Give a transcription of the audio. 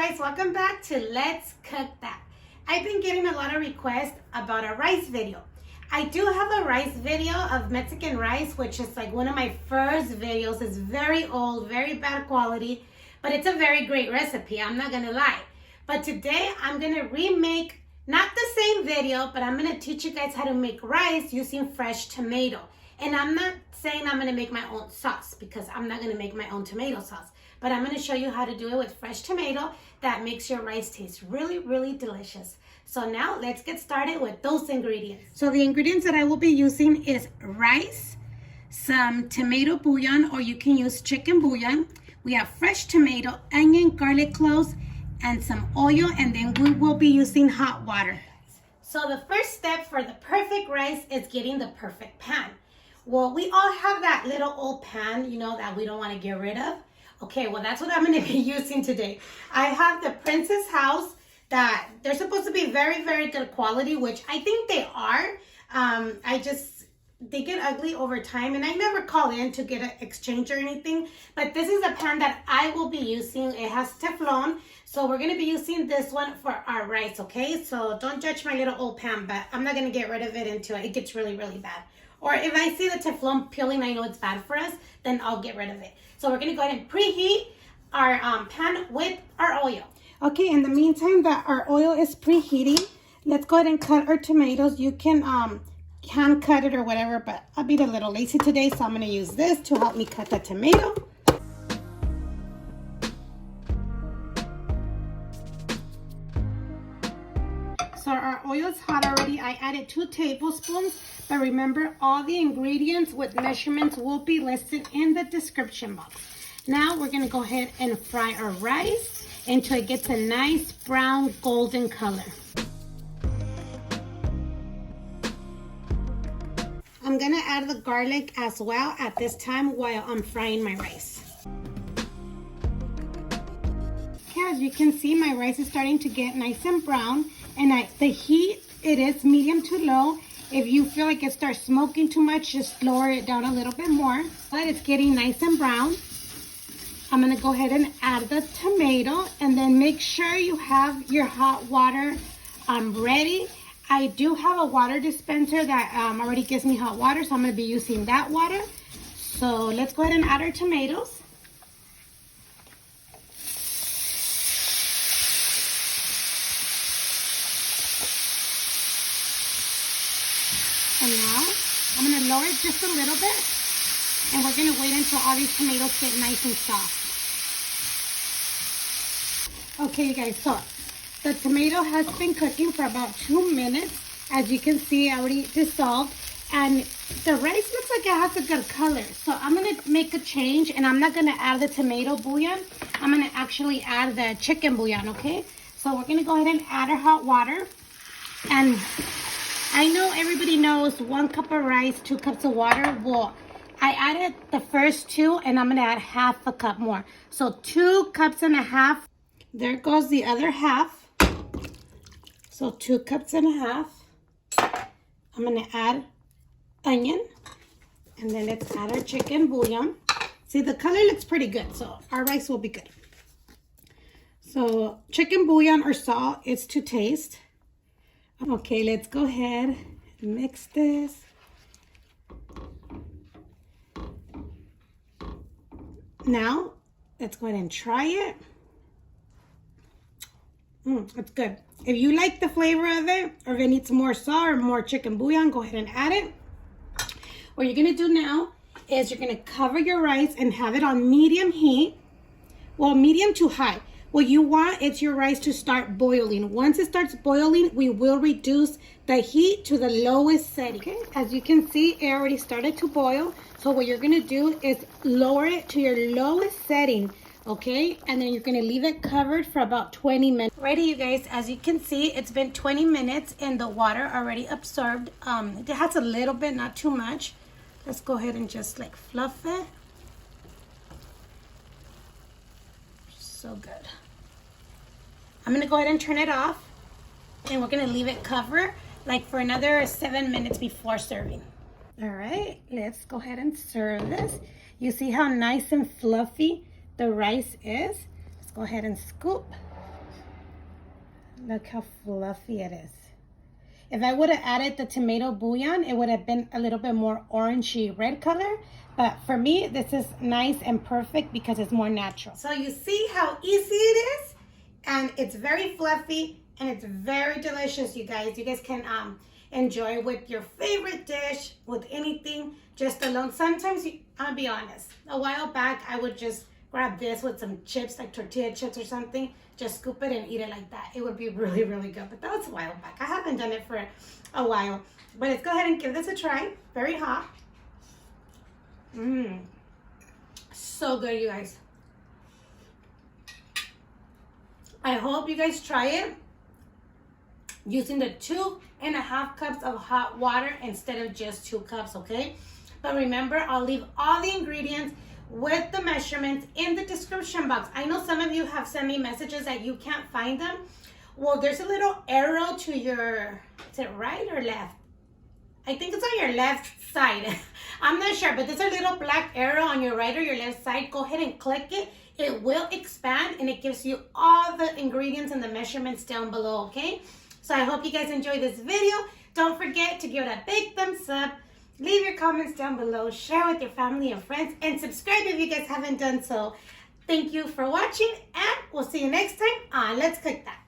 guys, welcome back to Let's Cook That. I've been getting a lot of requests about a rice video. I do have a rice video of Mexican rice, which is like one of my first videos. It's very old, very bad quality, but it's a very great recipe, I'm not gonna lie. But today I'm gonna remake, not the same video, but I'm gonna teach you guys how to make rice using fresh tomato. And I'm not saying I'm gonna make my own sauce because I'm not gonna make my own tomato sauce. But I'm gonna show you how to do it with fresh tomato that makes your rice taste really, really delicious. So now let's get started with those ingredients. So the ingredients that I will be using is rice, some tomato bouillon, or you can use chicken bouillon. We have fresh tomato, onion, garlic cloves, and some oil, and then we will be using hot water. So the first step for the perfect rice is getting the perfect pan. Well, we all have that little old pan, you know, that we don't want to get rid of. Okay, well, that's what I'm going to be using today. I have the Princess House that they're supposed to be very, very good quality, which I think they are. They get ugly over time, and I never call in to get an exchange or anything. But this is a pan that I will be using. It has Teflon, so we're going to be using this one for our rice, okay? So don't judge my little old pan, but I'm not going to get rid of it until it gets really, really bad. Or if I see the Teflon peeling, I know it's bad for us, then I'll get rid of it. So we're going to go ahead and preheat our pan with our oil. Okay, in the meantime that our oil is preheating, let's go ahead and cut our tomatoes. You can hand cut it or whatever, but I'll be a little lazy today, so I'm going to use this to help me cut the tomato. So our oil is hot already. I added 2 tablespoons, but remember all the ingredients with measurements will be listed in the description box. Now we're going to go ahead and fry our rice until it gets a nice brown golden color. I'm going to add the garlic as well at this time while I'm frying my rice. Okay, as you can see, my rice is starting to get nice and brown. And the heat, it is medium to low. If you feel like it starts smoking too much, just lower it down a little bit more. But it's getting nice and brown. I'm going to go ahead and add the tomato, and then make sure you have your hot water ready. I do have a water dispenser that already gives me hot water, so I'm going to be using that water. So let's go ahead and add our tomatoes. And now I'm going to lower it just a little bit, and we're going to wait until all these tomatoes get nice and soft. Okay, you guys, so the tomato has been cooking for about 2 minutes. As you can see, I already dissolved, and the rice looks like it has a good color. So I'm going to make a change, and I'm not going to add the tomato bouillon. I'm going to actually add the chicken bouillon, okay? So we're going to go ahead and add our hot water. And I know everybody knows 1 cup of rice, 2 cups of water. Well, I added the first 2, and I'm going to add half a cup more. So 2.5 cups. There goes the other half. So 2.5 cups. I'm going to add onion. And then let's add our chicken bouillon. See, the color looks pretty good, so our rice will be good. So chicken bouillon or salt is to taste. Okay, let's go ahead and mix this. Now, let's go ahead and try it. It's good. If you like the flavor of it, or if it needs more salt or more chicken bouillon, go ahead and add it. What you're going to do now is you're going to cover your rice and have it on medium heat. Well, medium to high. What you want is your rice to start boiling. Once it starts boiling, we will reduce the heat to the lowest setting. Okay, as you can see, it already started to boil. So what you're gonna do is lower it to your lowest setting, okay? And then you're gonna leave it covered for about 20 minutes. Ready, you guys, as you can see, it's been 20 minutes and the water already absorbed. It has a little bit, not too much. Let's go ahead and just like fluff it. So good. I'm going to go ahead and turn it off, and we're going to leave it covered like for another 7 minutes before serving. All right, let's go ahead and serve this. You see how nice and fluffy the rice is? Let's go ahead and scoop Look how fluffy it is. If I would have added the tomato bouillon, it would have been a little bit more orangey red color. But for me, this is nice and perfect because it's more natural. So you see how easy it is? And it's very fluffy and it's very delicious, you guys. You guys can enjoy with your favorite dish, with anything, just alone. Sometimes, I'll be honest, a while back, I would just grab this with some chips, like tortilla chips or something, just scoop it and eat it like that. It would be really, really good. But that was a while back. I haven't done it for a while. But let's go ahead and give this a try. Very hot. So good, you guys. I hope you guys try it using the 2.5 cups of hot water instead of just 2 cups, okay? But remember, I'll leave all the ingredients with the measurements in the description box. I know some of you have sent me messages that you can't find them. Well, there's a little arrow to your, is it right or left? I think it's on your left side. I'm not sure, but there's a little black arrow on your right or your left side. Go ahead and click it. It will expand and it gives you all the ingredients and the measurements down below, okay? So I hope you guys enjoyed this video. Don't forget to give it a big thumbs up. Leave your comments down below. Share with your family and friends. And subscribe if you guys haven't done so. Thank you for watching. And we'll see you next time on Let's Cook That.